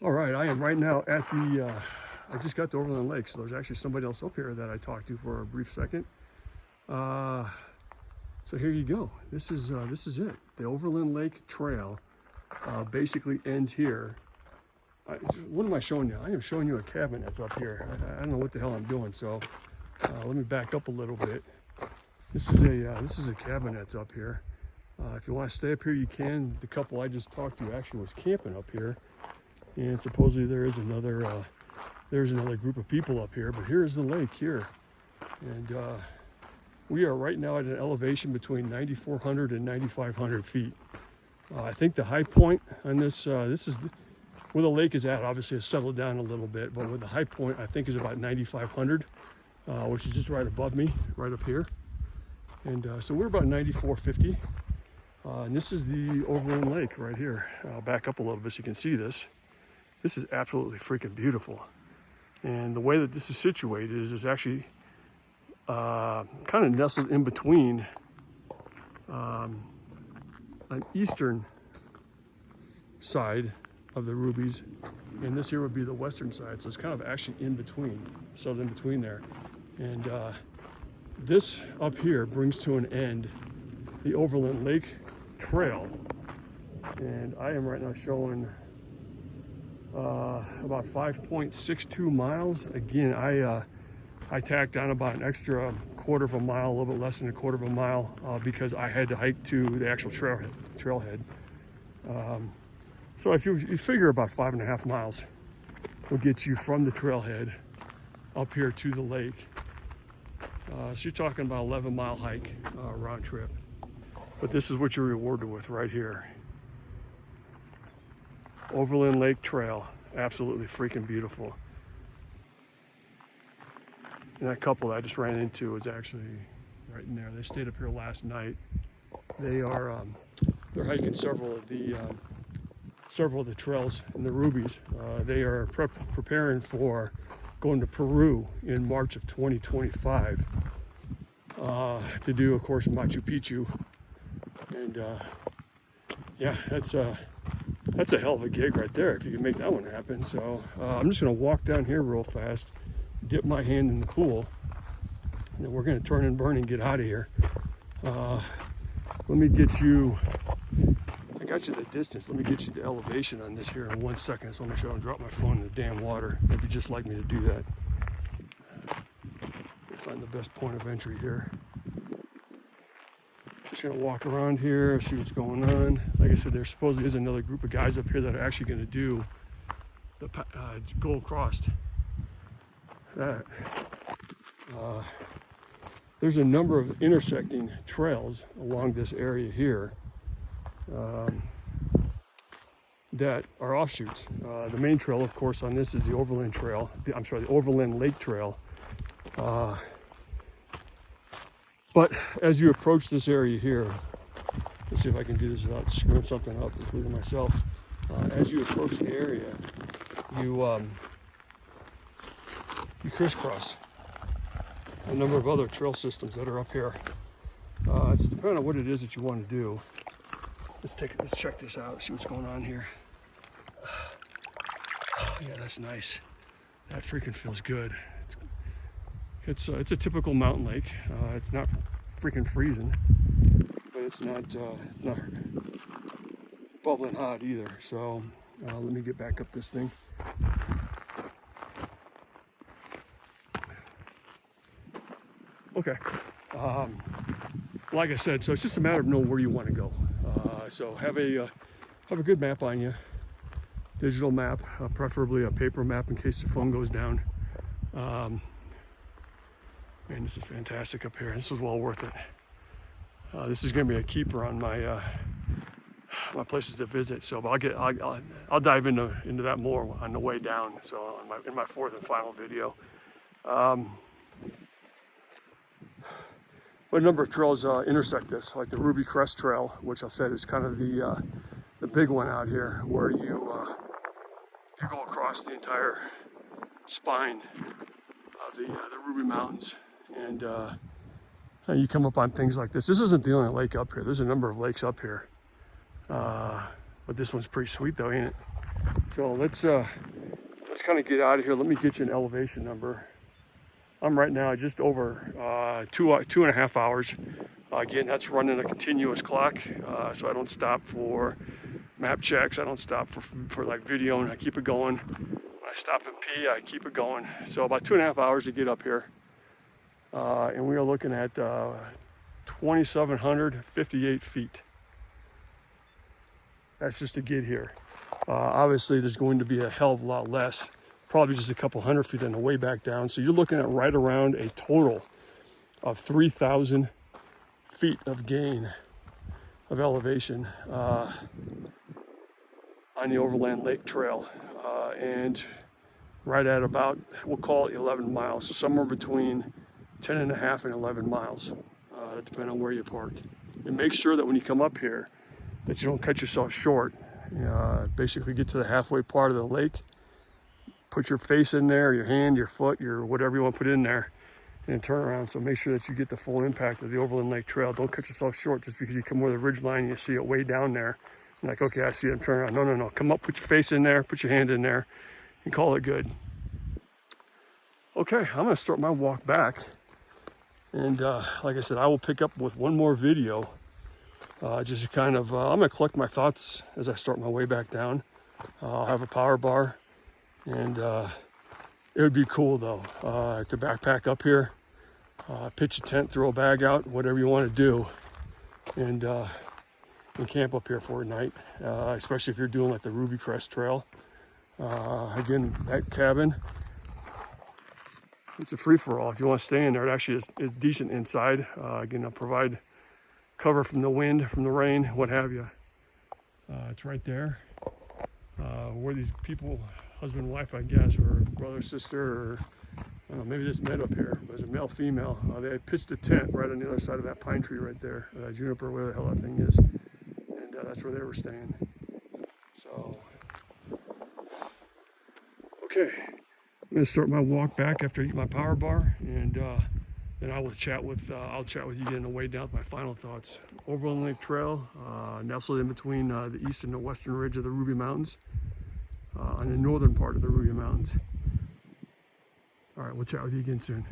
All right, I am right now at the, I just got to Overland Lake, so there's actually somebody else up here that I talked to for a brief second. So here you go. This is it. The Overland Lake Trail basically ends here. What am I showing you? I am showing you a cabin that's up here. I don't know what the hell I'm doing, so let me back up a little bit. This is a cabin that's up here. If you want to stay up here, you can. The couple I just talked to actually was camping up here. And supposedly there's another group of people up here, but here's the lake here. And we are right now at an elevation between 9,400 and 9,500 feet. I think the high point on this is where the lake is at. Obviously it's settled down a little bit, but where the high point I think is about 9,500, which is just right above me, right up here. And so we're about 9,450. And this is the Overland Lake right here. I'll back up a little bit so you can see this. This is absolutely freaking beautiful. And the way that this is situated is actually kind of nestled in between an eastern side of the Rubies, and this here would be the western side. So it's kind of actually in between, settled in between there. And this up here brings to an end the Overland Lake Trail. And I am right now showing about 5.62 miles. Again, I tacked on about an extra quarter of a mile, a little bit less than a quarter of a mile, because I had to hike to the actual trailhead. So if you figure about 5.5 miles will get you from the trailhead up here to the lake. So you're talking about 11-mile hike round trip. But this is what you're rewarded with right here. Overland Lake Trail, absolutely freaking beautiful. And that couple that I just ran into was actually right in there. They stayed up here last night. They are they're hiking several of the trails in the Rubies. They are preparing for going to Peru in March of 2025 to do, of course, Machu Picchu. And yeah, that's a hell of a gig right there if you can make that one happen. So I'm just gonna walk down here real fast, dip my hand in the pool, and then we're gonna turn and burn and get out of here. Let me get you, I got you the distance, let me get you the elevation on this here in 1 second. So I'm gonna make sure I don't drop my phone in the damn water. If you'd just like me to do that. Find the best point of entry here. Just gonna walk around here, see what's going on. Like I said, there supposedly is another group of guys up here that are actually gonna do the go across that. There's a number of intersecting trails along this area here that are offshoots. The main trail, of course, on this is the Overland Trail. The Overland Lake Trail. But as you approach this area here, let's see if I can do this without screwing something up, including myself. As you approach the area, you crisscross a number of other trail systems that are up here. It's depending on what it is that you want to do. Let's check this out, see what's going on here. Yeah, that's nice. That freaking feels good. It's a typical mountain lake. It's not freaking freezing, but it's not bubbling hot either. So let me get back up this thing. Okay. Like I said, so it's just a matter of knowing where you want to go. So have a good map on you, digital map, preferably a paper map in case the phone goes down. Man, this is fantastic up here. This is well worth it. This is going to be a keeper on my my places to visit. So, but I'll dive into that more on the way down. So, in my fourth and final video. But a number of trails intersect this, like the Ruby Crest Trail, which I said is kind of the big one out here, where you go across the entire spine of the Ruby Mountains. And you come up on things like this. This isn't the only lake up here. There's a number of lakes up here. But this one's pretty sweet though, ain't it? So let's kind of get out of here. Let me get you an elevation number. I'm right now just over 2.5 hours. Again, that's running a continuous clock, so I don't stop for map checks. I don't stop for like video, and I keep it going. When I stop and pee, I keep it going. So about 2.5 hours to get up here, and we are looking at 2,758 feet. That's just to get here. Obviously, there's going to be a hell of a lot less, probably just a couple hundred feet on the way back down. So you're looking at right around a total of 3,000 feet of gain of elevation on the Overland Lake Trail, and right at about, we'll call it 11 miles, so somewhere between 10.5 and 11 miles, depending on where you park. And make sure that when you come up here that you don't cut yourself short. Basically get to the halfway part of the lake, put your face in there, your hand, your foot, your whatever you want to put in there, and turn around. So make sure that you get the full impact of the Overland Lake Trail. Don't cut yourself short just because you come over the ridge line and you see it way down there. You're like, okay, I see it, I'm turning around. No. Come up, put your face in there, put your hand in there, and call it good. Okay, I'm gonna start my walk back. And like I said, I will pick up with one more video. Just to kind of, I'm gonna collect my thoughts as I start my way back down. I'll have a power bar, and it would be cool though to backpack up here, pitch a tent, throw a bag out, whatever you want to do, and camp up here for a night, especially if you're doing like the Ruby Crest Trail. Again, that cabin, it's a free-for-all. If you want to stay in there, it actually is decent inside. Again, I'll provide cover from the wind, from the rain, what have you. It's right there where these people, husband and wife, I guess, or brother, sister, or I don't know, maybe this met up here, but it's a male, female. They had pitched a tent right on the other side of that pine tree right there, juniper, whatever the hell that thing is, and that's where they were staying. So, okay, I'm gonna start my walk back after I eat my power bar, and then I will chat with I'll chat with you again on the way down with my final thoughts. Overland Lake Trail, nestled in between the east and the western ridge of the Ruby Mountains, on the northern part of the Ruby Mountains. All right, we'll chat with you again soon.